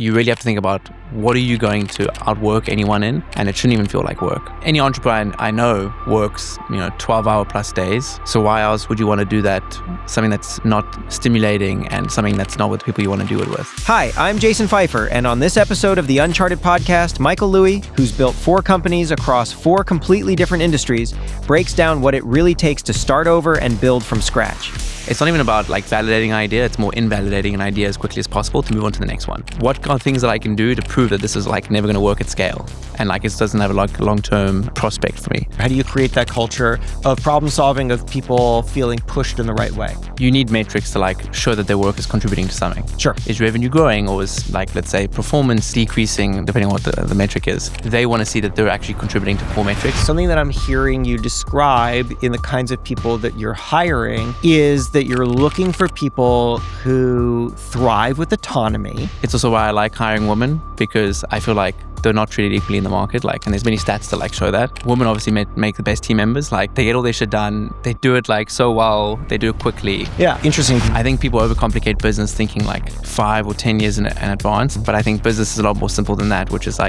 You really have to think about what are you going to outwork anyone in, and it shouldn't even feel like work. Any entrepreneur I know works, 12-hour plus days. So why else would you want to do that? Something that's not stimulating and something that's not with the people you want to do it with. Hi, I'm Jason Feifer, and on this episode of the Uncharted podcast, Michael Louie, who's built 4 companies across 4 completely different industries, breaks down what it really takes to start over and build from scratch. It's not even about validating an idea, it's more invalidating an idea as quickly as possible to move on to the next one. What are things that I can do to prove that this is never going to work at scale? And it doesn't have a long-term prospect for me. How do you create that culture of problem solving, of people feeling pushed in the right way? You need metrics to show that their work is contributing to something. Sure. Is revenue growing, or is let's say performance decreasing, depending on what the metric is? They want to see that they're actually contributing to core metrics. Something that I'm hearing you describe in the kinds of people that you're hiring is that you're looking for people who thrive with autonomy. It's also why I like hiring women, because I feel like they're not treated equally in the market. And there's many stats to show that. Women obviously make the best team members. They get all their shit done. They do it so well. They do it quickly. Yeah, interesting. I think people overcomplicate business thinking 5 or 10 years in advance. But I think business is a lot more simple than that, which is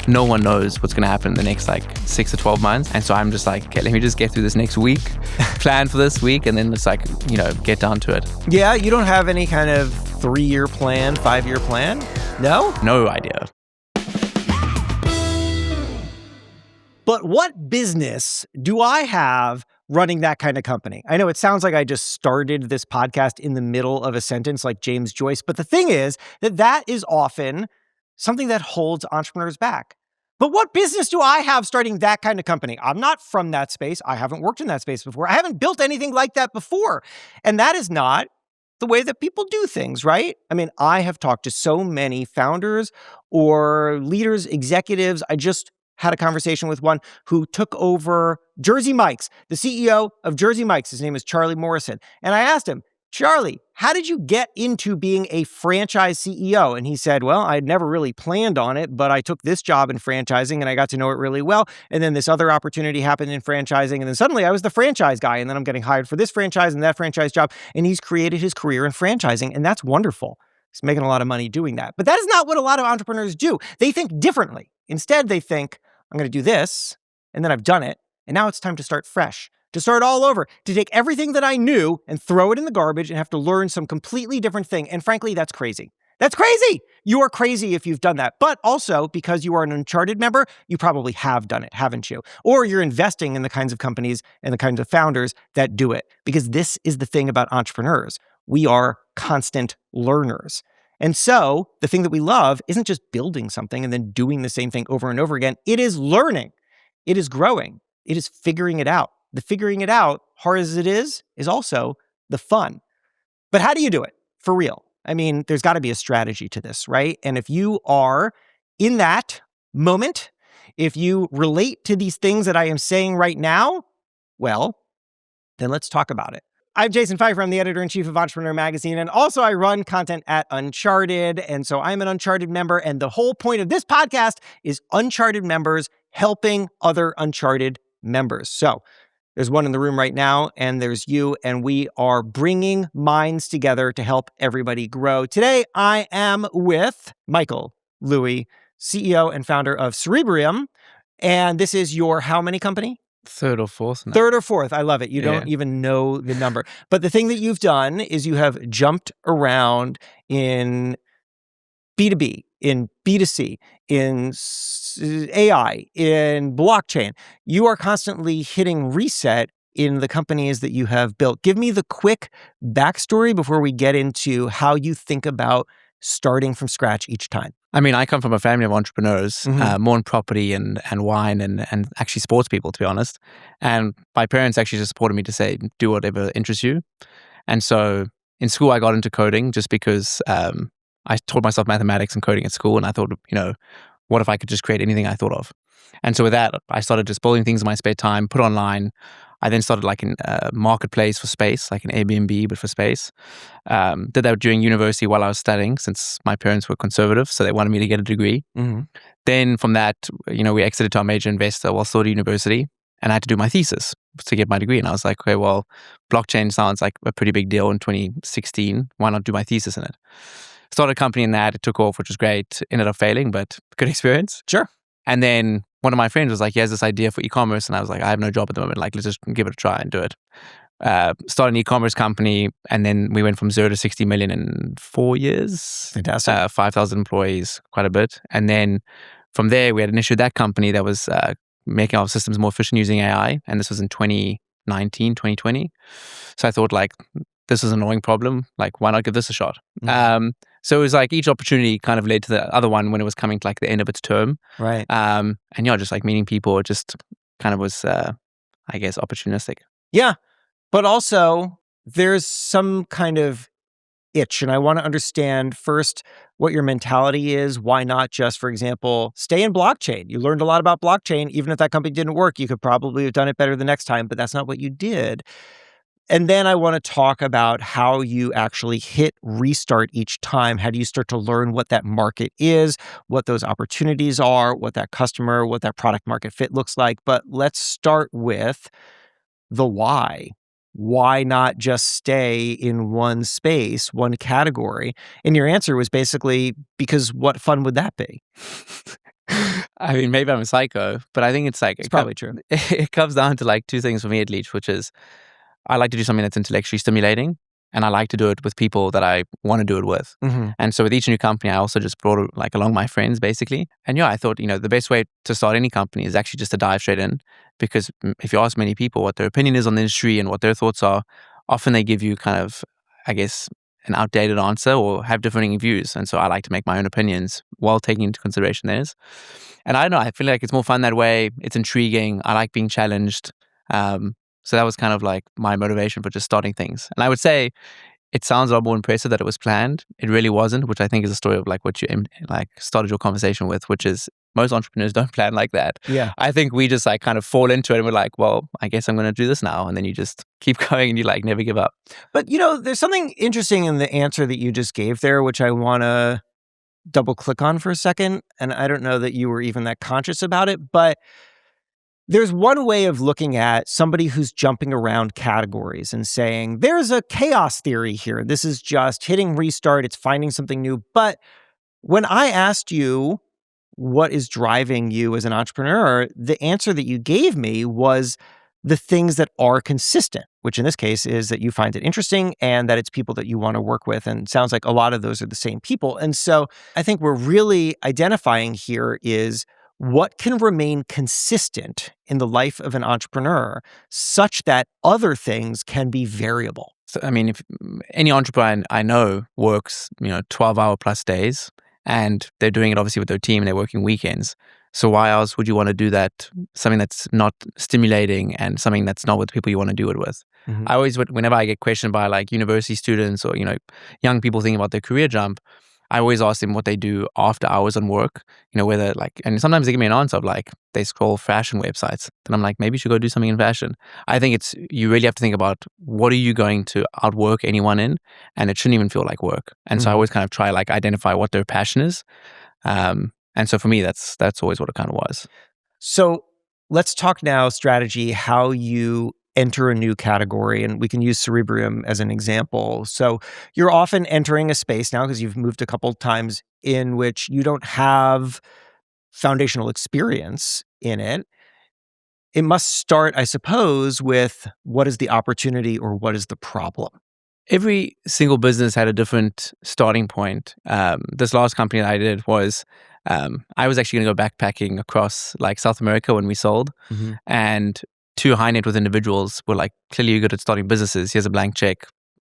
no one knows what's going to happen in the next 6 to 12 months. And so I'm just okay, let me just get through this next week, plan for this week, and then it's get down to it. Yeah, you don't have any kind of 3-year plan, 5-year plan? No? No idea. But what business do I have running that kind of company? I know it sounds like I just started this podcast in the middle of a sentence like James Joyce, but the thing is that is often something that holds entrepreneurs back. But what business do I have starting that kind of company? I'm not from that space. I haven't worked in that space before. I haven't built anything like that before. And that is not the way that people do things, right? I mean, I have talked to so many founders or leaders, executives. I just had a conversation with one who took over Jersey Mike's, the CEO of Jersey Mike's. His name is Charlie Morrison. And I asked him, Charlie, how did you get into being a franchise CEO? And he said, well, I'd never really planned on it, but I took this job in franchising and I got to know it really well. And then this other opportunity happened in franchising. And then suddenly I was the franchise guy. And then I'm getting hired for this franchise and that franchise job. And he's created his career in franchising. And that's wonderful. He's making a lot of money doing that. But that is not what a lot of entrepreneurs do. They think differently. Instead, they think, I'm going to do this, and then I've done it, and now it's time to start fresh, to start all over, to take everything that I knew and throw it in the garbage and have to learn some completely different thing. And frankly, that's crazy. That's crazy. You are crazy if you've done that. But also, because you are an Uncharted member, you probably have done it, haven't you? Or you're investing in the kinds of companies and the kinds of founders that do it. Because this is the thing about entrepreneurs. We are constant learners. And so the thing that we love isn't just building something and then doing the same thing over and over again. It is learning. It is growing. It is figuring it out. The figuring it out, hard as it is also the fun. But how do you do it for real? I mean, there's got to be a strategy to this, right? And if you are in that moment, if you relate to these things that I am saying right now, well, then let's talk about it. I'm Jason Feifer. I'm the editor-in-chief of Entrepreneur Magazine, and also I run content at Uncharted, and so I'm an Uncharted member, and the whole point of this podcast is Uncharted members helping other Uncharted members. So there's one in the room right now, and there's you, and we are bringing minds together to help everybody grow. Today, I am with Michael Louie, CEO and founder of Cerebrium, and this is your how many company? Third or fourth. No. Third or fourth. I love it. You don't even know the number. But the thing that you've done is you have jumped around in B2B, in B2C, in AI, in blockchain. You are constantly hitting reset in the companies that you have built. Give me the quick backstory before we get into how you think about starting from scratch each time. I mean, I come from a family of entrepreneurs, more in property and wine and actually sports people, to be honest. And my parents actually just supported me to say, do whatever interests you. And so in school, I got into coding just because I taught myself mathematics and coding at school. And I thought, what if I could just create anything I thought of? And so with that, I started just building things in my spare time, put online. I then started like a marketplace for space, like an Airbnb, but for space. Did that during university while I was studying, since my parents were conservative, so they wanted me to get a degree. Then from that, we exited to our major investor while still at university, and I had to do my thesis to get my degree. And I was like, okay, well, blockchain sounds like a pretty big deal in 2016. Why not do my thesis in it? started a company in that. It took off, which was great. Ended up failing, but good experience. Sure. And then one of my friends was like, he has this idea for e-commerce. And I was like, I have no job at the moment. Like, let's just give it a try and do it. Start an e-commerce company. And then we went from 0 to 60 million in 4 years. Fantastic. 5,000 employees, quite a bit. And then from there, we had initiated that company that was making our systems more efficient using AI. And this was in 2019, 2020. So I thought, like, this is an annoying problem. Like, why not give this a shot? Mm-hmm. So it was like each opportunity kind of led to the other one when it was coming to like the end of its term. Right. And just like meeting people, it just kind of was, I guess, opportunistic. Yeah. But also, there's some kind of itch. And I want to understand first what your mentality is. Why not just, for example, stay in blockchain? You learned a lot about blockchain. Even if that company didn't work, you could probably have done it better the next time, but that's not what you did. And then I want to talk about how you actually hit restart each time. How do you start to learn what that market is, what those opportunities are, what that customer, what that product market fit looks like? But let's start with the why. Why not just stay in one space, one category? And your answer was basically, because what fun would that be? I mean, maybe I'm a psycho, but I think it's like... It's probably true. It comes down to like two things for me at least, which is I like to do something that's intellectually stimulating, and I like to do it with people that I want to do it with. Mm-hmm. And so with each new company, I also just brought like along my friends basically. And I thought, the best way to start any company is actually just to dive straight in, because if you ask many people what their opinion is on the industry and what their thoughts are, often they give you kind of, I guess, an outdated answer or have differing views. And so I like to make my own opinions while taking into consideration theirs. And I don't know, I feel like it's more fun that way. It's intriguing. I like being challenged. So that was kind of like my motivation for just starting things. And I would say it sounds a lot more impressive that it was planned. It really wasn't, which I think is a story of like what you like started your conversation with, which is most entrepreneurs don't plan like that. Yeah. I think we just like kind of fall into it and we're like, well, I guess I'm going to do this now. And then you just keep going and you like never give up. But there's something interesting in the answer that you just gave there, which I want to double click on for a second. And I don't know that you were even that conscious about it, but there's one way of looking at somebody who's jumping around categories and saying, there's a chaos theory here. This is just hitting restart. It's finding something new. But when I asked you what is driving you as an entrepreneur, the answer that you gave me was the things that are consistent, which in this case is that you find it interesting and that it's people that you want to work with. And it sounds like a lot of those are the same people. And so I think we're really identifying here is what can remain consistent in the life of an entrepreneur such that other things can be variable. So, I mean, if any entrepreneur I know works, 12-hour plus days, and they're doing it obviously with their team and they're working weekends. So why else would you want to do that? Something that's not stimulating and something that's not with the people you want to do it with. Mm-hmm. I always, whenever I get questioned by like university students or, young people thinking about their career jump, I always ask them what they do after hours on work, whether like, and sometimes they give me an answer of like, they scroll fashion websites. And I'm like, maybe you should go do something in fashion. I think you really have to think about what are you going to outwork anyone in? And it shouldn't even feel like work. And so I always kind of try like identify what their passion is. And so for me, that's always what it kind of was. So let's talk now strategy, how you enter a new category, and we can use Cerebrium as an example. So you're often entering a space now because you've moved a couple times in which you don't have foundational experience in it. It must start, I suppose, with what is the opportunity or what is the problem? Every single business had a different starting point. This last company that I did was, I was actually going to go backpacking across like South America when we sold. Mm-hmm. And two high net worth individuals were like, clearly you're good at starting businesses. Here's a blank check.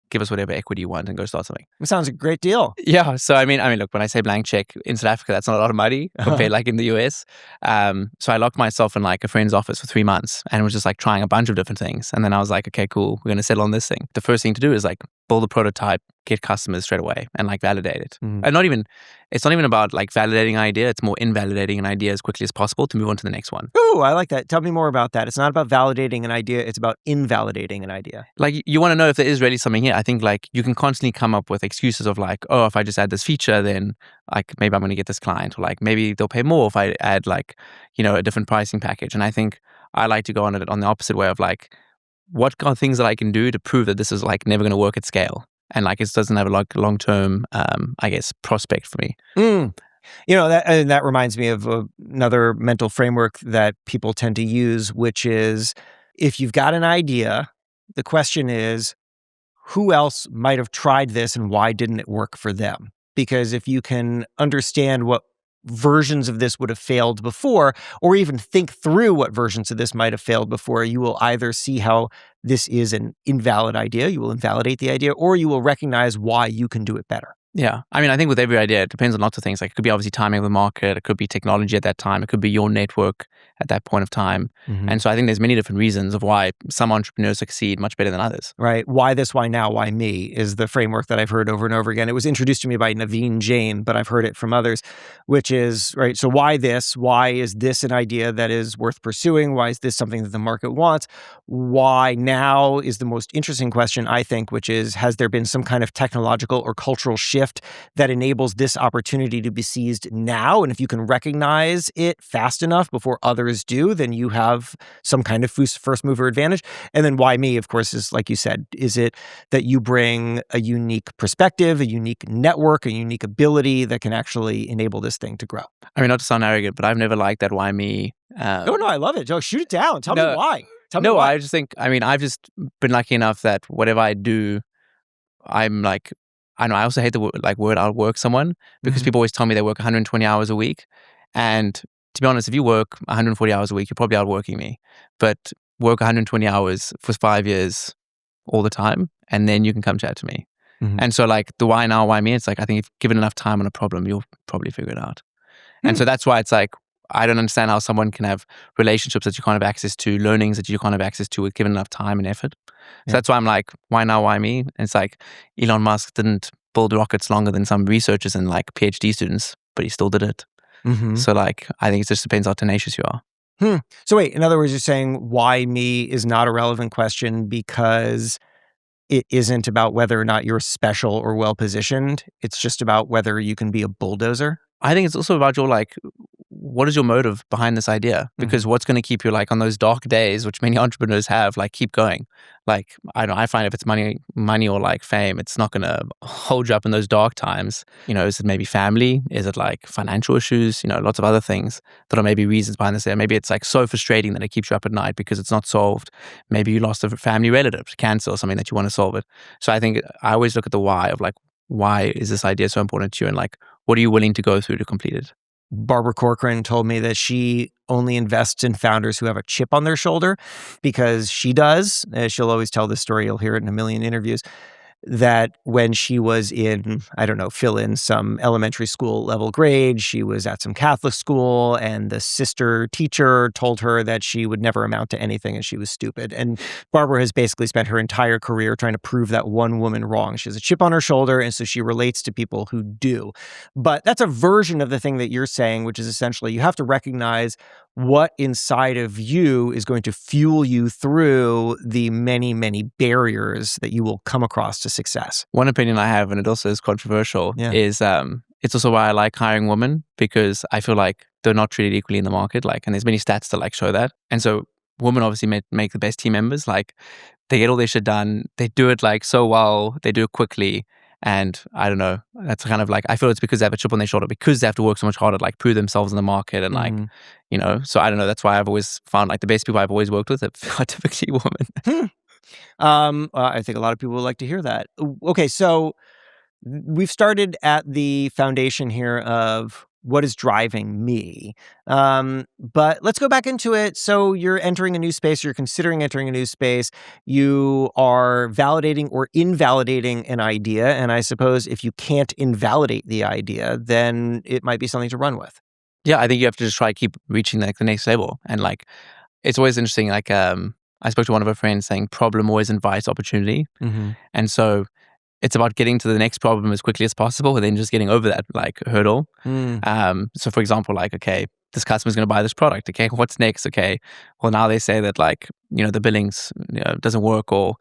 Give us whatever equity you want and go start something. It sounds a great deal. Yeah. So, I mean, look, when I say blank check in South Africa, that's not a lot of money compared like in the US. So I locked myself in like a friend's office for 3 months and was just like trying a bunch of different things. And then I was like, okay, cool. We're going to settle on this thing. The first thing to do is like build a prototype, get customers straight away and like validate it. Mm. And it's not even about like validating an idea. It's more invalidating an idea as quickly as possible to move on to the next one. Oh, I like that. Tell me more about that. It's not about validating an idea. It's about invalidating an idea. Like you want to know if there is really something here. I think like you can constantly come up with excuses of like, oh, if I just add this feature, then like maybe I'm going to get this client, or like maybe they'll pay more if I add like, a different pricing package. And I think I like to go on it on the opposite way of like, what are things that I can do to prove that this is like never going to work at scale? and like it doesn't have a long-term, I guess, prospect for me. That reminds me of another mental framework that people tend to use, which is if you've got an idea, the question is, who else might have tried this and why didn't it work for them? Because if you can understand what versions of this would have failed before, or even think through what versions of this might have failed before, you will either see how this is an invalid idea, you will invalidate the idea, or you will recognize why you can do it better. Yeah. I mean, I think with every idea, it depends on lots of things. Like it could be obviously timing of the market. It could be technology at that time. It could be your network at that point of time. Mm-hmm. And so I think there's many different reasons of why some entrepreneurs succeed much better than others. Right. Why this, why now, why me is the framework that I've heard over and over again. It was introduced to me by Naveen Jain, but I've heard it from others, which is, right, so why this? Why is this an idea that is worth pursuing? Why is this something that the market wants? Why now is the most interesting question, I think, which is, has there been some kind of technological or cultural shift that enables this opportunity to be seized now? And if you can recognize it fast enough before others do, then you have some kind of first mover advantage. And then why me, of course, is like you said, is it that you bring a unique perspective, a unique network, a unique ability that can actually enable this thing to grow? I mean, not to sound arrogant, but I've never liked that why me. No, I love it. Joe, shoot it down. Tell me why. I just think, I mean, I've just been lucky enough that whatever I do, I'm like, I know I also hate the word outwork someone, because people always tell me they work 120 hours a week. And to be honest, if you work 140 hours a week, you're probably outworking me. But work 120 hours for 5 years all the time, and then you can come chat to me. And so like the why now, why me, it's like, I think if given enough time on a problem, you'll probably figure it out. And so that's why it's like, I don't understand how someone can have relationships that you can't have access to, learnings that you can't have access to with given enough time and effort. So that's why I'm like, why now, why me? And it's like Elon Musk didn't build rockets longer than some researchers and like PhD students, but he still did it. So like, I think it just depends how tenacious you are. So wait, in other words, you're saying why me is not a relevant question because it isn't about whether or not you're special or well-positioned. It's just about whether you can be a bulldozer. I think it's also about your like, what is your motive behind this idea? Because what's going to keep you like on those dark days, which many entrepreneurs have, like keep going. Like, I find if it's money or like fame, it's not going to hold you up in those dark times. You know, is it maybe family? Is it like financial issues? You know, lots of other things that are maybe reasons behind this. Maybe it's like so frustrating that it keeps you up at night because it's not solved. Maybe you lost a family relative to cancer or something that you want to solve it. So I think I always look at the why of like, why is this idea so important to you? And like, what are you willing to go through to complete it? Barbara Corcoran told me that she only invests in founders who have a chip on their shoulder because she does. She'll always tell this story. You'll hear it in a million interviews. That when she was in, I don't know, fill in some elementary school level grade, she was at some Catholic school and the sister teacher told her that she would never amount to anything and she was stupid. And Barbara has basically spent her entire career trying to prove that one woman wrong. She has a chip on her shoulder, and so she relates to people who do. But that's a version of the thing that you're saying, which is essentially you have to recognize what inside of you is going to fuel you through the many, many barriers that you will come across to success. One opinion I have, and it also is controversial, is it's also why I like hiring women, because I feel like they're not treated equally in the market. Like, and there's many stats to like show that. And so women obviously make the best team members. Like, they get all their shit done. They do it like so well. They do it quickly. And I don't know, that's kind of like, I feel it's because they have a chip on their shoulder, because they have to work so much harder to like prove themselves in the market and like, you know, so I don't know. That's why I've always found like the best people I've always worked with are typically women. I think a lot of people would like to hear that. Okay, so we've started at the foundation here of what is driving me. But let's go back into it. So you're entering a new space, you're considering entering a new space, you are validating or invalidating an idea. And I suppose if you can't invalidate the idea, then it might be something to run with. Yeah, I think you have to just try to keep reaching like the next level. And like, it's always interesting. Like, I spoke to one of our friends saying problem always invites opportunity. And so it's about getting to the next problem as quickly as possible and then just getting over that like hurdle. So for example, like, okay, this customer's going to buy this product. Okay, what's next? Okay, well, now they say that like, you know, the billings doesn't work, or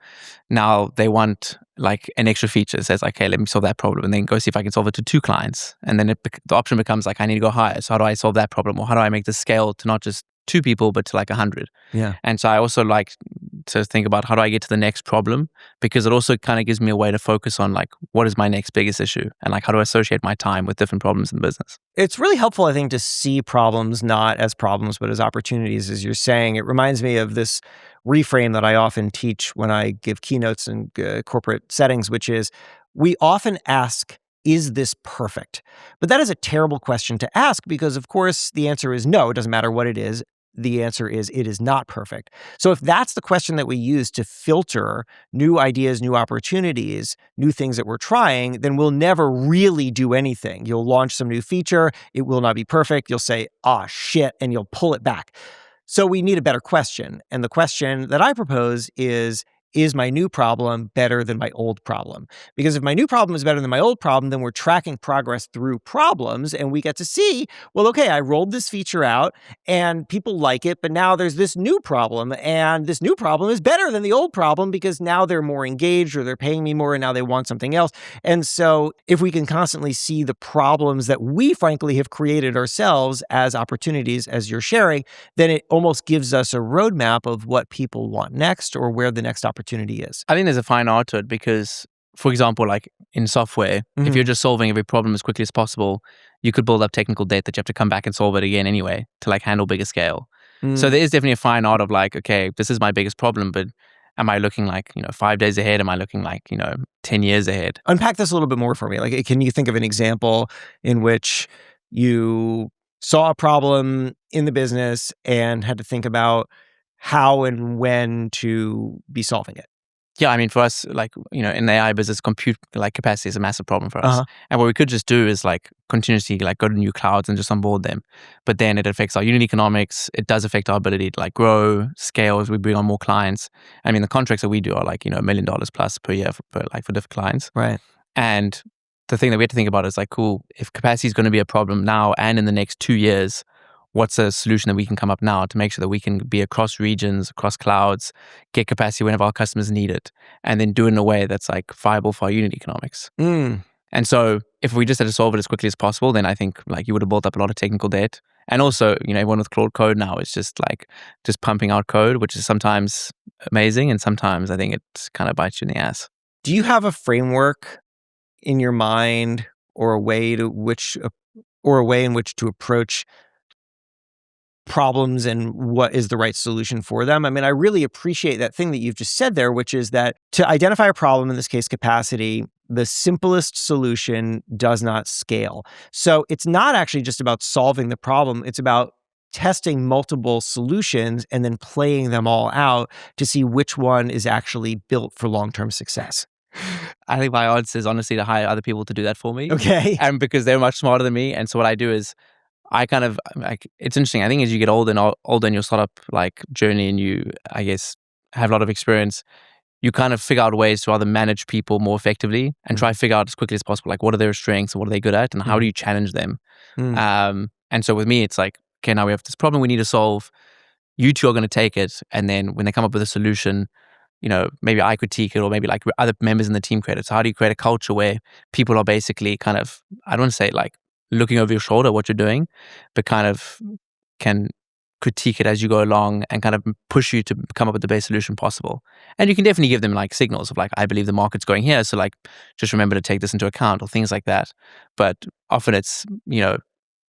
now they want like an extra feature. It says, okay, let me solve that problem and then go see if I can solve it to 2 clients. And then the option becomes like, I need to go higher. So how do I solve that problem? Or how do I make this scale to not just 2 people, but to like 100. Yeah. And so I also like to think about how do I get to the next problem, because it also kind of gives me a way to focus on like what is my next biggest issue and like how do I associate my time with different problems in business. It's really helpful, I think, to see problems not as problems, but as opportunities, as you're saying. It reminds me of this reframe that I often teach when I give keynotes in corporate settings, which is we often ask, is this perfect? But that is a terrible question to ask because, of course, the answer is no. It doesn't matter what it is. The answer is it is not perfect. So if that's the question that we use to filter new ideas, new opportunities, new things that we're trying, then we'll never really do anything. You'll launch some new feature. It will not be perfect. You'll say, shit, and you'll pull it back. So we need a better question. And the question that I propose is my new problem better than my old problem? Because if my new problem is better than my old problem, then we're tracking progress through problems and we get to see, well, okay, I rolled this feature out and people like it, but now there's this new problem and this new problem is better than the old problem because now they're more engaged or they're paying me more and now they want something else. And so if we can constantly see the problems that we frankly have created ourselves as opportunities, as you're sharing, then it almost gives us a roadmap of what people want next or where the next opportunity is. I think there's a fine art to it because, for example, like in software, if you're just solving every problem as quickly as possible, you could build up technical debt that you have to come back and solve it again anyway to like handle bigger scale. So there is definitely a fine art of like, okay, this is my biggest problem, but am I looking like, 5 days ahead? Am I looking like, 10 years ahead? Unpack this a little bit more for me. Like, can you think of an example in which you saw a problem in the business and had to think about how and when to be solving it? Yeah, I mean, for us, like, in the AI business, compute like capacity is a massive problem for us. And what we could just do is like continuously like go to new clouds and just onboard them. But then it affects our unit economics. It does affect our ability to like grow, scale as we bring on more clients. I mean, the contracts that we do are like, $1 million plus per year for different clients. Right. And the thing that we have to think about is like, cool, if capacity is going to be a problem now and in the next 2 years, what's a solution that we can come up now to make sure that we can be across regions, across clouds, get capacity whenever our customers need it, and then do it in a way that's like viable for our unit economics. And so if we just had to solve it as quickly as possible, then I think like you would have built up a lot of technical debt. And also, everyone with Claude Code now is just pumping out code, which is sometimes amazing. And sometimes I think it kind of bites you in the ass. Do you have a framework in your mind or a way in which to approach problems and what is the right solution for them? I mean, I really appreciate that thing that you've just said there, which is that to identify a problem, in this case, capacity, the simplest solution does not scale. So it's not actually just about solving the problem. It's about testing multiple solutions and then playing them all out to see which one is actually built for long-term success. I think my odds is honestly to hire other people to do that for me. Okay. And because they're much smarter than me. And so what I do is I kind of like, it's interesting. I think as you get older in your startup like journey and you, I guess, have a lot of experience, you kind of figure out ways to either manage people more effectively and try to figure out as quickly as possible, like what are their strengths and what are they good at and how do you challenge them? And so with me, it's like, okay, now we have this problem we need to solve. You two are going to take it. And then when they come up with a solution, maybe I critique it or maybe like other members in the team create it. So how do you create a culture where people are basically kind of, I don't want to say like looking over your shoulder what you're doing, but kind of can critique it as you go along and kind of push you to come up with the best solution possible. And you can definitely give them like signals of like, I believe the market's going here. So like, just remember to take this into account or things like that. But often it's,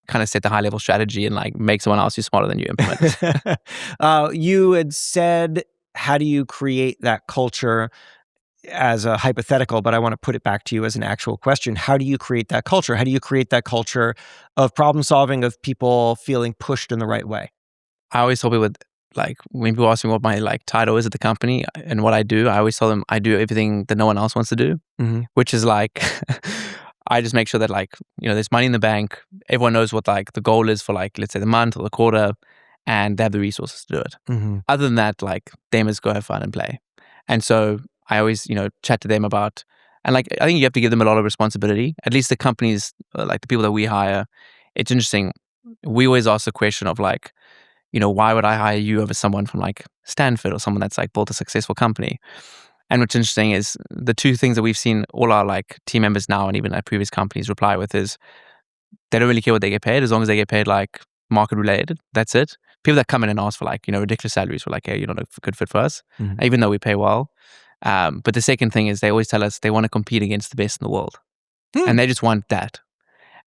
kind of set the high level strategy and like make someone else who's smarter than you implement. You had said, how do you create that culture as a hypothetical, but I want to put it back to you as an actual question. How do you create that culture? How do you create that culture of problem solving, of people feeling pushed in the right way? I always tell people like when people ask me what my like title is at the company and what I do, I always tell them I do everything that no one else wants to do, which is like I just make sure that like, there's money in the bank. Everyone knows what like the goal is for like, let's say the month or the quarter, and they have the resources to do it. Other than that, like they must go have fun and play. And so I always, chat to them about, and like, I think you have to give them a lot of responsibility. At least the companies, like the people that we hire, it's interesting. We always ask the question of like, why would I hire you over someone from like Stanford or someone that's like built a successful company? And what's interesting is the two things that we've seen all our like team members now and even at previous companies reply with is they don't really care what they get paid as long as they get paid like market related. That's it. people that come in and ask for like, ridiculous salaries, we're like, hey, you're not a good fit for us, even though we pay well. But the second thing is they always tell us they want to compete against the best in the world. And they just want that.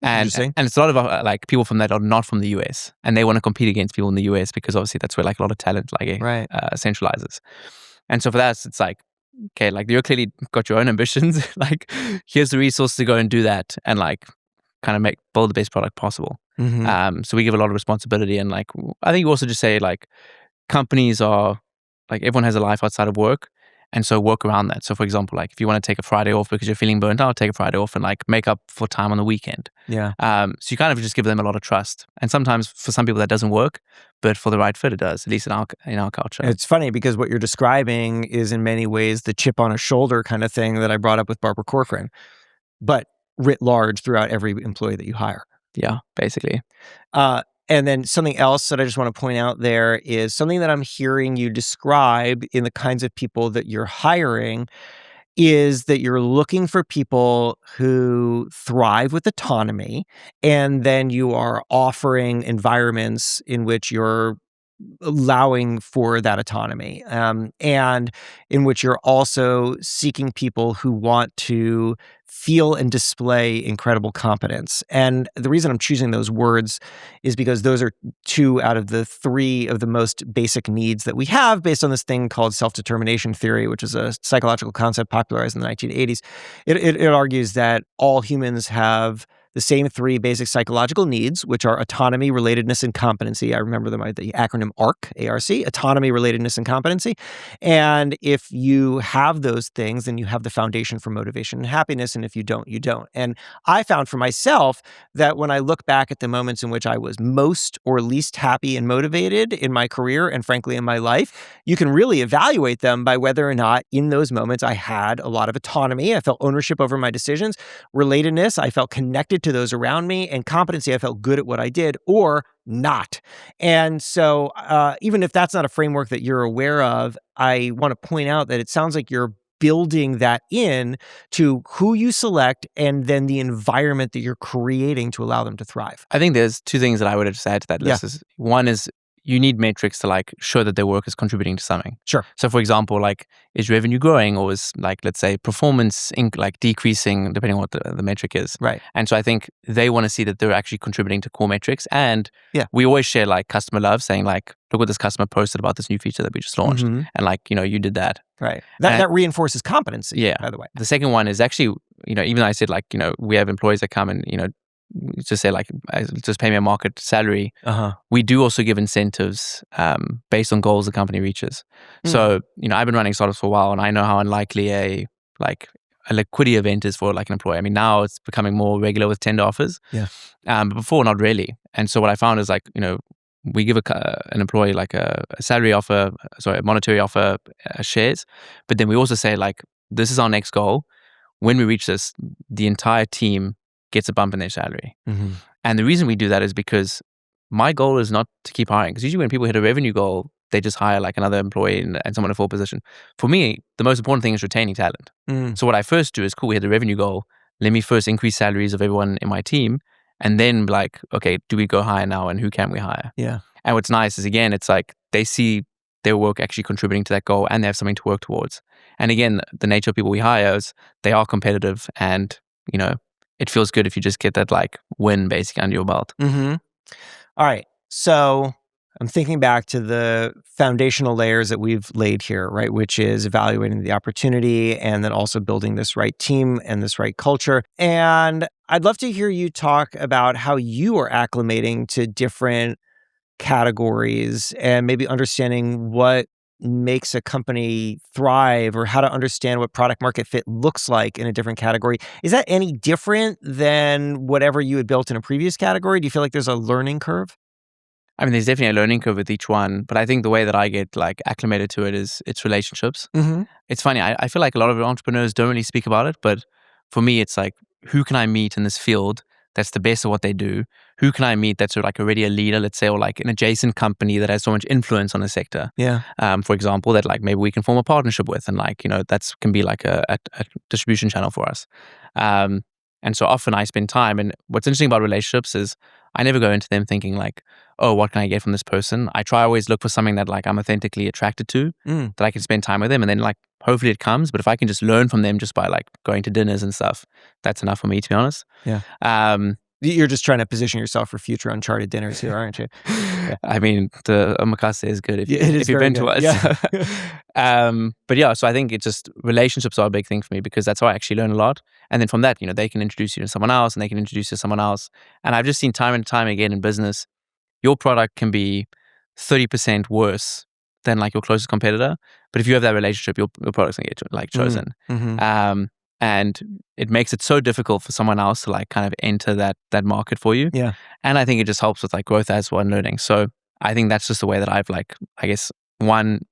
And it's a lot of like people from that are not from the US, and they want to compete against people in the US because obviously that's where like a lot of talent centralizes. And so for that, it's like, okay, like you're clearly got your own ambitions. Like here's the resources to go and do that, and like kind of build the best product possible. So we give a lot of responsibility, and like I think you also just say like companies are like everyone has a life outside of work. And so work around that. So for example, like if you want to take a Friday off because you're feeling burnt out, take a Friday off and like make up for time on the weekend. Yeah. So you kind of just give them a lot of trust. And sometimes for some people that doesn't work, but for the right fit it does, at least in our culture. It's funny because what you're describing is in many ways the chip on a shoulder kind of thing that I brought up with Barbara Corcoran, but writ large throughout every employee that you hire. Yeah, basically. And then something else that I just want to point out there is something that I'm hearing you describe in the kinds of people that you're hiring is that you're looking for people who thrive with autonomy, and then you are offering environments in which you're allowing for that autonomy, and in which you're also seeking people who want to feel and display incredible competence. And the reason I'm choosing those words is because those are 2 out of the 3 of the most basic needs that we have based on this thing called self-determination theory, which is a psychological concept popularized in the 1980s. It argues that all humans have the same 3 basic psychological needs, which are autonomy, relatedness, and competency. I remember them by the acronym ARC, A-R-C, autonomy, relatedness, and competency. And if you have those things, then you have the foundation for motivation and happiness. And if you don't, you don't. And I found for myself that when I look back at the moments in which I was most or least happy and motivated in my career and frankly in my life, you can really evaluate them by whether or not in those moments I had a lot of autonomy. I felt ownership over my decisions. Relatedness, I felt connected to those around me, and competency, I felt good at what I did or not. And so even if that's not a framework that you're aware of, I want to point out that it sounds like you're building that in to who you select and then the environment that you're creating to allow them to thrive. I think there's 2 things that I would just add to that list. One is you need metrics to like show that their work is contributing to something. Sure. So for example, like is revenue growing, or is like, let's say performance like decreasing depending on what the metric is. Right. And so I think they want to see that they're actually contributing to core metrics. And we always share like customer love, saying like, look what this customer posted about this new feature that we just launched. And like, you did that. Right. That reinforces competency, by the way. The second one is actually, even though I said like, we have employees that come and, just say like, just pay me a market salary. We do also give incentives based on goals the company reaches. So, I've been running startups for a while, and I know how unlikely a liquidity event is for like an employee. I mean, now it's becoming more regular with tender offers. But before, not really. And so what I found is like, we give an employee like a salary offer, a monetary offer, shares. But then we also say like, this is our next goal. When we reach this, the entire team gets a bump in their salary. And the reason we do that is because my goal is not to keep hiring. Because usually when people hit a revenue goal, they just hire like another employee and someone in a full position. For me, the most important thing is retaining talent. So what I first do is, cool, we hit the revenue goal. Let me first increase salaries of everyone in my team. And then like, okay, do we go higher now, and who can we hire? And what's nice is, again, it's like they see their work actually contributing to that goal, and they have something to work towards. And again, the nature of people we hire is they are competitive, and, it feels good if you just get that like win basically under your belt. All right. So I'm thinking back to the foundational layers that we've laid here, right? Which is evaluating the opportunity and then also building this right team and this right culture. And I'd love to hear you talk about how you are acclimating to different categories and maybe understanding what makes a company thrive, or how to understand what product market fit looks like in a different category. Is that any different than whatever you had built in a previous category? Do you feel like there's a learning curve? I mean, there's definitely a learning curve with each one, but I think the way that I get like acclimated to it is it's relationships. It's funny. I feel like a lot of entrepreneurs don't really speak about it, but for me, it's like, who can I meet in this field that's the best at what they do? Who can I meet that's like already a leader, let's say, or like an adjacent company that has so much influence on the sector? For example, that like maybe we can form a partnership with, and like, that can be like a distribution channel for us. And so often I spend time, and what's interesting about relationships is I never go into them thinking like, oh, what can I get from this person? I try always look for something that like I'm authentically attracted to, that I can spend time with them, and then like hopefully it comes. But if I can just learn from them just by like going to dinners and stuff, that's enough for me, to be honest. Yeah. You're just trying to position yourself for future uncharted dinners here, aren't you? Yeah. I mean, the omakase is good if you've been to us. Yeah. But yeah, so I think it's just relationships are a big thing for me, because that's how I actually learn a lot. And then from that, they can introduce you to someone else, and they can introduce you to someone else. And I've just seen time and time again in business, your product can be 30% worse than like your closest competitor. But if you have that relationship, your product's gonna get like chosen. And it makes it so difficult for someone else to like kind of enter that market for you. Yeah. And I think it just helps with like growth as well and learning. So I think that's just the way that I've like, I guess, one,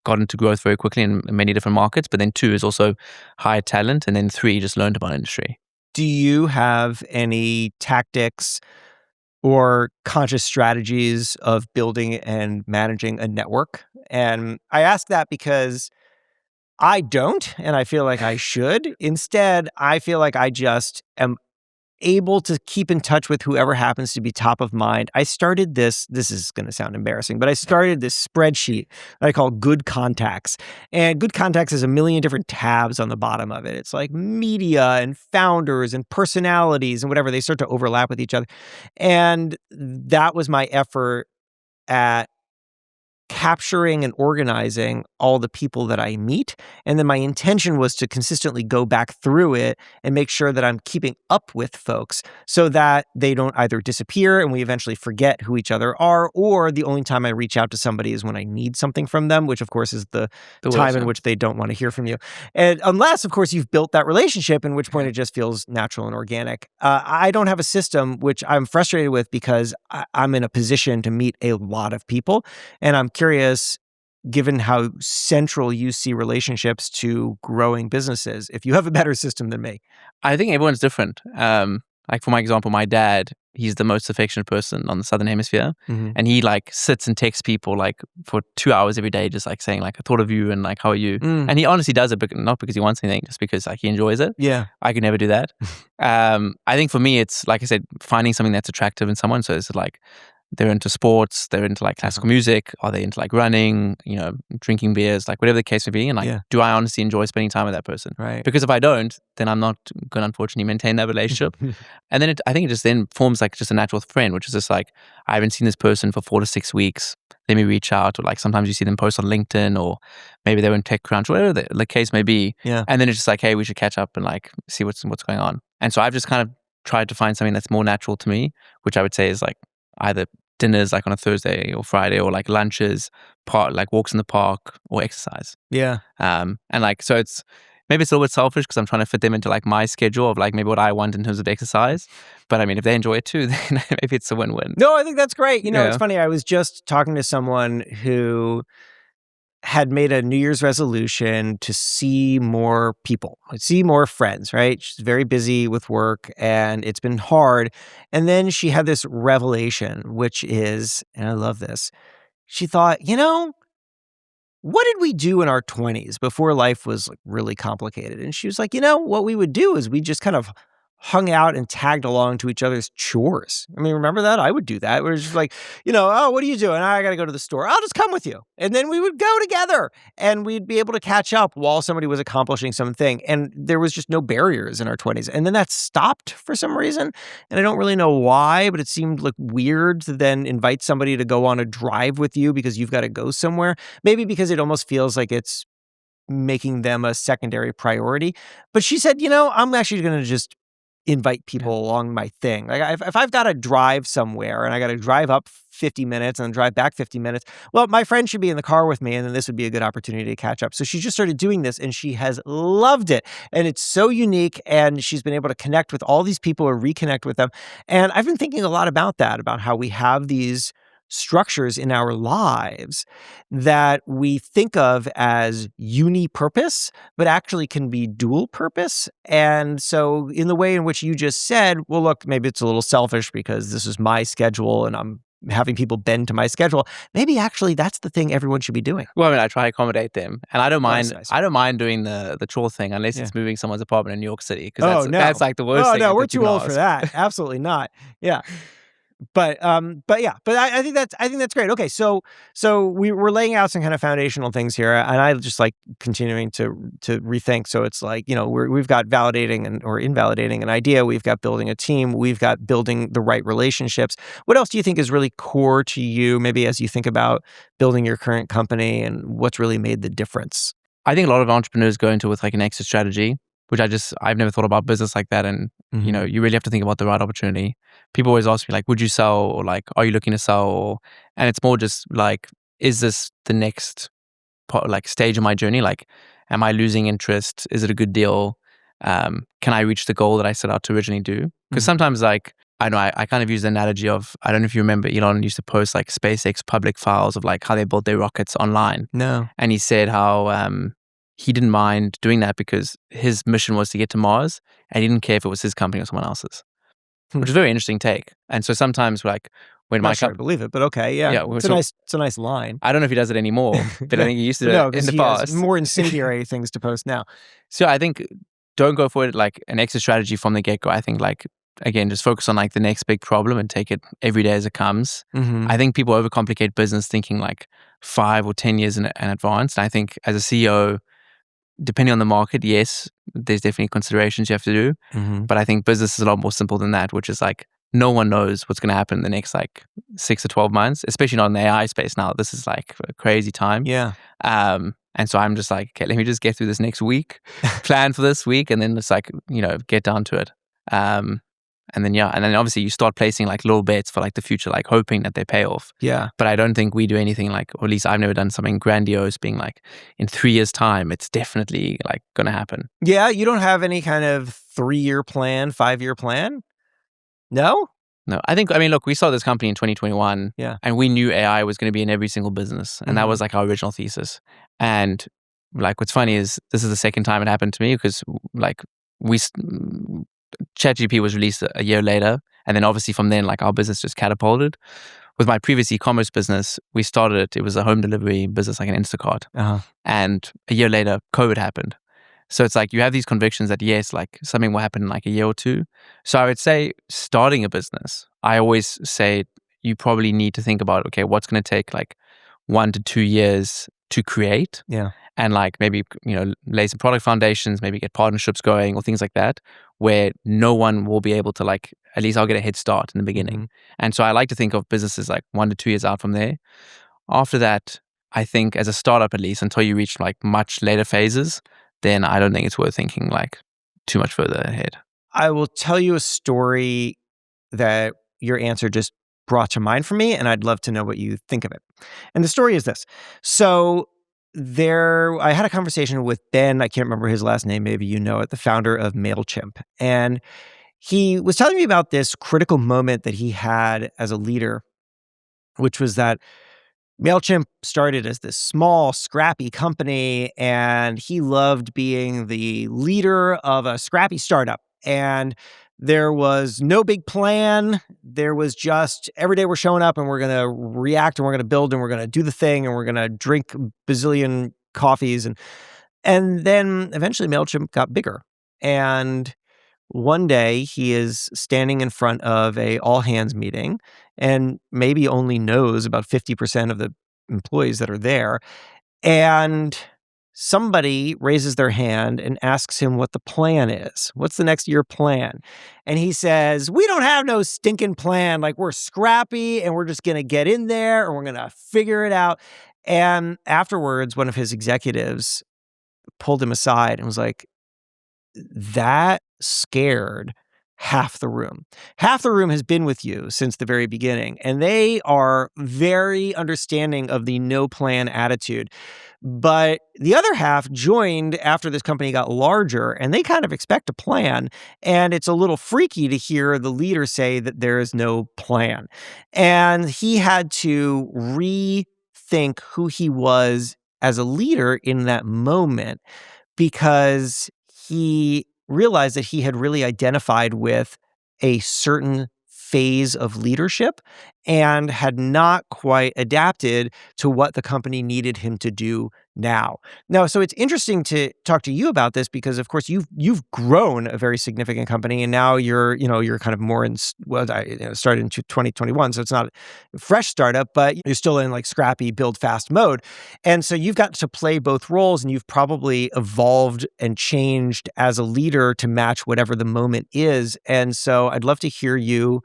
got into growth very quickly in many different markets, but then two is also hired talent, and then three, just learned about industry. Do you have any tactics or conscious strategies of building and managing a network? And I ask that because I don't, and I feel like I should. Instead, I feel like I just am able to keep in touch with whoever happens to be top of mind. I started this is going to sound embarrassing, but I started this spreadsheet that I call Good Contacts. And Good Contacts has a million different tabs on the bottom of it. It's like media and founders and personalities and whatever. They start to overlap with each other. And that was my effort at capturing and organizing all the people that I meet. And then my intention was to consistently go back through it and make sure that I'm keeping up with folks so that they don't either disappear and we eventually forget who each other are, or the only time I reach out to somebody is when I need something from them, which of course is the time in which they don't want to hear from you. And unless, of course, you've built that relationship, in which point it just feels natural and organic. I don't have a system, which I'm frustrated with, because I'm in a position to meet a lot of people. And I'm curious, given how central you see relationships to growing businesses, if you have a better system than me. I think everyone's different. Like for my example, my dad, he's the most affectionate person on the Southern Hemisphere. And he like sits and texts people like for 2 hours every day, just like saying like, I thought of you and like, how are you? And he honestly does it, but not because he wants anything, just because like he enjoys it. Yeah. I could never do that. I think for me, it's like I said, finding something that's attractive in someone. So it's like, they're into sports, they're into like classical music, are they into like running, drinking beers, like whatever the case may be. And like, do I honestly enjoy spending time with that person? Right. Because if I don't, then I'm not going to unfortunately maintain that relationship. And then I think it just then forms like just a natural friend, which is just like, I haven't seen this person for 4 to 6 weeks. Let me reach out. Or like sometimes you see them post on LinkedIn, or maybe they're in TechCrunch, whatever the case may be. Yeah. And then it's just like, hey, we should catch up and like see what's going on. And so I've just kind of tried to find something that's more natural to me, which I would say is like either dinners like on a Thursday or Friday, or like lunches, like walks in the park, or exercise. Yeah. And like, so it's maybe it's a little bit selfish because I'm trying to fit them into like my schedule of like maybe what I want in terms of exercise. But I mean, if they enjoy it too, then maybe it's a win-win. No, I think that's great. It's funny. I was just talking to someone who had made a New Year's resolution to see more people, see more friends, right? She's very busy with work and it's been hard. And then she had this revelation, which is, and I love this, she thought, what did we do in our 20s before life was like really complicated? And she was like, what we would do is we just kind of hung out and tagged along to each other's chores. I mean, remember that? I would do that. We're just like, oh, what are you doing? I got to go to the store. I'll just come with you. And then we would go together and we'd be able to catch up while somebody was accomplishing something. And there was just no barriers in our 20s. And then that stopped for some reason. And I don't really know why, but it seemed like weird to then invite somebody to go on a drive with you because you've got to go somewhere. Maybe because it almost feels like it's making them a secondary priority. But she said, I'm actually going to just invite people along my thing. Like if I've got to drive somewhere and I got to drive up 50 minutes and then drive back 50 minutes, well, my friend should be in the car with me, and then this would be a good opportunity to catch up. So she just started doing this and she has loved it. And it's so unique, and she's been able to connect with all these people or reconnect with them. And I've been thinking a lot about that, about how we have these structures in our lives that we think of as uni-purpose, but actually can be dual purpose. And so in the way in which you just said, well, look, maybe it's a little selfish because this is my schedule and I'm having people bend to my schedule. Maybe actually that's the thing everyone should be doing. Well, I mean, I try to accommodate them, and I don't mind. Nice. I don't mind doing the chore thing unless it's moving someone's apartment in New York City, because that's like the worst thing. No, we're too old for that. Absolutely not. Yeah. But I think that's great. Okay, so we're laying out some kind of foundational things here, and I just like continuing to rethink. So it's like, we've got validating or invalidating an idea, we've got building a team, we've got building the right relationships. What else do you think is really core to you, maybe as you think about building your current company, and what's really made the difference? I think a lot of entrepreneurs go into with like an exit strategy, which I've never thought about business like that. And, you really have to think about the right opportunity. People always ask me like, would you sell? Or like, are you looking to sell? And it's more just like, is this the next stage of my journey? Like, am I losing interest? Is it a good deal? Can I reach the goal that I set out to originally do? Because sometimes like, I know I kind of use the analogy of, I don't know if you remember, Elon used to post like SpaceX public files of like how they built their rockets online. No. And he said how he didn't mind doing that because his mission was to get to Mars, and he didn't care if it was his company or someone else's, which is a very interesting take. And so sometimes like when I'm not sure I believe it, but okay, yeah. It's a nice line. I don't know if he does it anymore, but I think he used to do it in the he past. has more incendiary things to post now. So I think don't go for it like an exit strategy from the get-go. I think like, again, just focus on like the next big problem and take it every day as it comes. I think people overcomplicate business thinking like 5 or 10 years in advance. And I think as a CEO, depending on the market, yes, there's definitely considerations you have to do. But I think business is a lot more simple than that, which is like no one knows what's going to happen in the next like 6 to 12 months, especially not in the AI space now. This is like a crazy time. Yeah. And so I'm just like, okay, let me just get through this next week, plan for this week, and then it's like, get down to it. And then obviously you start placing like little bets for like the future, like hoping that they pay off. Yeah. But I don't think we do anything like, or at least I've never done something grandiose being like, in 3 years' time, it's definitely like going to happen. Yeah, you don't have any kind of 3-year plan, 5-year plan? No? No, I mean, look, we started this company in 2021, and we knew AI was going to be in every single business. And that was like our original thesis. And like, what's funny is this is the second time it happened to me, because like ChatGPT was released a year later. And then obviously from then, like our business just catapulted. With my previous e-commerce business, we started it was a home delivery business, like an Instacart. And a year later, COVID happened. So it's like you have these convictions that yes, like something will happen in like a year or two. So I would say starting a business, I always say you probably need to think about, okay, what's going to take like 1 to 2 years to create. Yeah. And like maybe, lay some product foundations, maybe get partnerships going or things like that, where no one will be able to like, at least I'll get a head start in the beginning. And so I like to think of businesses like 1 to 2 years out from there. After that, I think as a startup, at least until you reach like much later phases, then I don't think it's worth thinking like too much further ahead. I will tell you a story that your answer just brought to mind for me, and I'd love to know what you think of it. And the story is this. So I had a conversation with Ben, I can't remember his last name, maybe you know it, the founder of MailChimp. And he was telling me about this critical moment that he had as a leader, which was that MailChimp started as this small, scrappy company, and he loved being the leader of a scrappy startup. And there was no big plan. There was just every day we're showing up and we're going to react and we're going to build and we're going to do the thing and we're going to drink bazillion coffees. And then eventually MailChimp got bigger. And one day he is standing in front of a all hands meeting and maybe only knows about 50% of the employees that are there. And somebody raises their hand and asks him what the plan is. What's the next year plan? And he says, we don't have no stinking plan. Like, we're scrappy and we're just going to get in there and we're going to figure it out. And afterwards, one of his executives pulled him aside and was like, that scared half the room. Half the room has been with you since the very beginning, and they are very understanding of the no plan attitude. But the other half joined after this company got larger, and they kind of expect a plan. And it's a little freaky to hear the leader say that there is no plan. And he had to rethink who he was as a leader in that moment, because he realized that he had really identified with a certain phase of leadership and had not quite adapted to what the company needed him to do now. So it's interesting to talk to you about this because, of course, you've grown a very significant company, and now you're kind of more in started in 2021, so it's not a fresh startup, but you're still in like scrappy, build fast mode, and so you've got to play both roles, and you've probably evolved and changed as a leader to match whatever the moment is. And so I'd love to hear you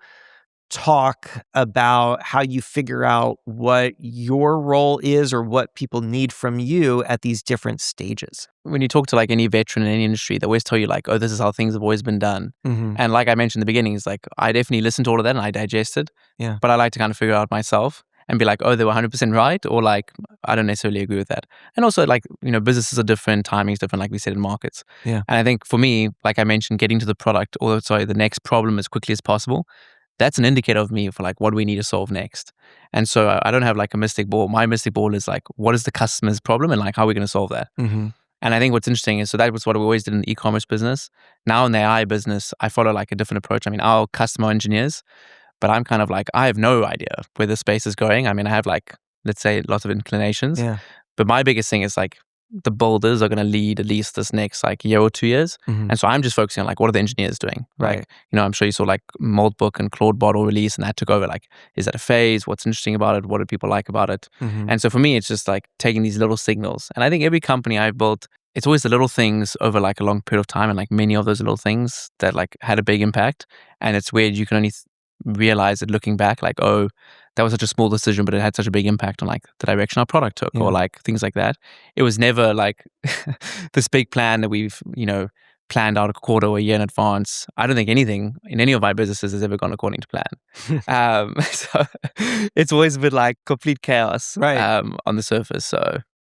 talk about how you figure out what your role is or what people need from you at these different stages. When you talk to like any veteran in any industry, they always tell you like, oh, this is how things have always been done. And like I mentioned in the beginning, it's like, I definitely listen to all of that and I digest it. Yeah. But I like to kind of figure out myself and be like, oh, they were 100% right. Or like, I don't necessarily agree with that. And also like, businesses are different, timing's different, like we said in markets. Yeah. And I think for me, like I mentioned, getting to the product the next problem as quickly as possible, that's an indicator of me for like what we need to solve next. And so I don't have like a mystic ball. My mystic ball is like, what is the customer's problem and like how are we going to solve that? And I think what's interesting is, so that was what we always did in the e-commerce business. Now in the AI business, I follow like a different approach. I mean, our customer engineers, but I'm kind of like, I have no idea where the space is going. I mean, I have like, let's say lots of inclinations, but my biggest thing is like, the builders are going to lead at least this next like year or 2 years. And so I'm just focusing on like, what are the engineers doing? Right. Like, I'm sure you saw like Moldbook and Claude Bottle release and that took over. Like, is that a phase? What's interesting about it? What do people like about it? And so for me, it's just like taking these little signals. And I think every company I've built, it's always the little things over like a long period of time. And like many of those little things that like had a big impact. And it's weird. You can only realize it looking back, like, oh, that was such a small decision, but it had such a big impact on like the direction our product took or like things like that. It was never like this big plan that we've, planned out a quarter or a year in advance. I don't think anything in any of my businesses has ever gone according to plan. So it's always been like complete chaos on the surface.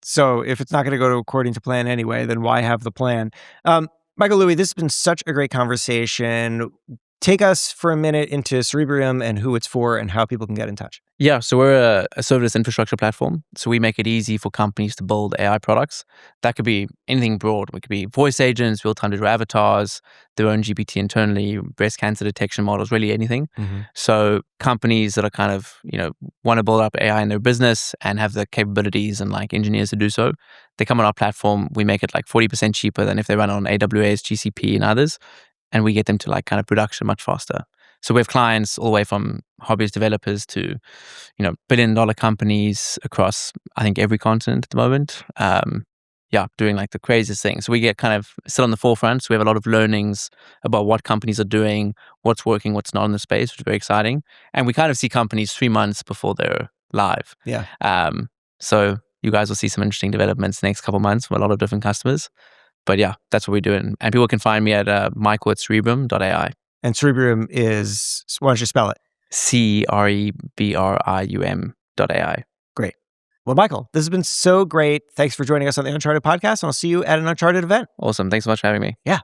So if it's not going to go according to plan anyway, then why have the plan? Michael Louie, this has been such a great conversation. Take us for a minute into Cerebrium and who it's for and how people can get in touch. Yeah, so we're a serverless infrastructure platform. So we make it easy for companies to build AI products. That could be anything broad. It could be voice agents, real-time digital avatars, their own GPT internally, breast cancer detection models, really anything. So companies that are kind of, want to build up AI in their business and have the capabilities and like engineers to do so, they come on our platform. We make it like 40% cheaper than if they run on AWS, GCP and others. And we get them to like kind of production much faster. So we have clients all the way from hobbyist developers to, billion-dollar companies across, I think, every continent at the moment. Doing like the craziest things. So we get kind of sit on the forefront. So we have a lot of learnings about what companies are doing, what's working, what's not in the space, which is very exciting. And we kind of see companies 3 months before they're live. Yeah. So you guys will see some interesting developments the next couple of months from a lot of different customers. But yeah, that's what we're doing. And people can find me at michael@cerebrium.ai. And Cerebrium is, why don't you spell it? CREBRIUM.ai. Great. Well, Michael, this has been so great. Thanks for joining us on the Uncharted podcast, and I'll see you at an Uncharted event. Awesome. Thanks so much for having me. Yeah.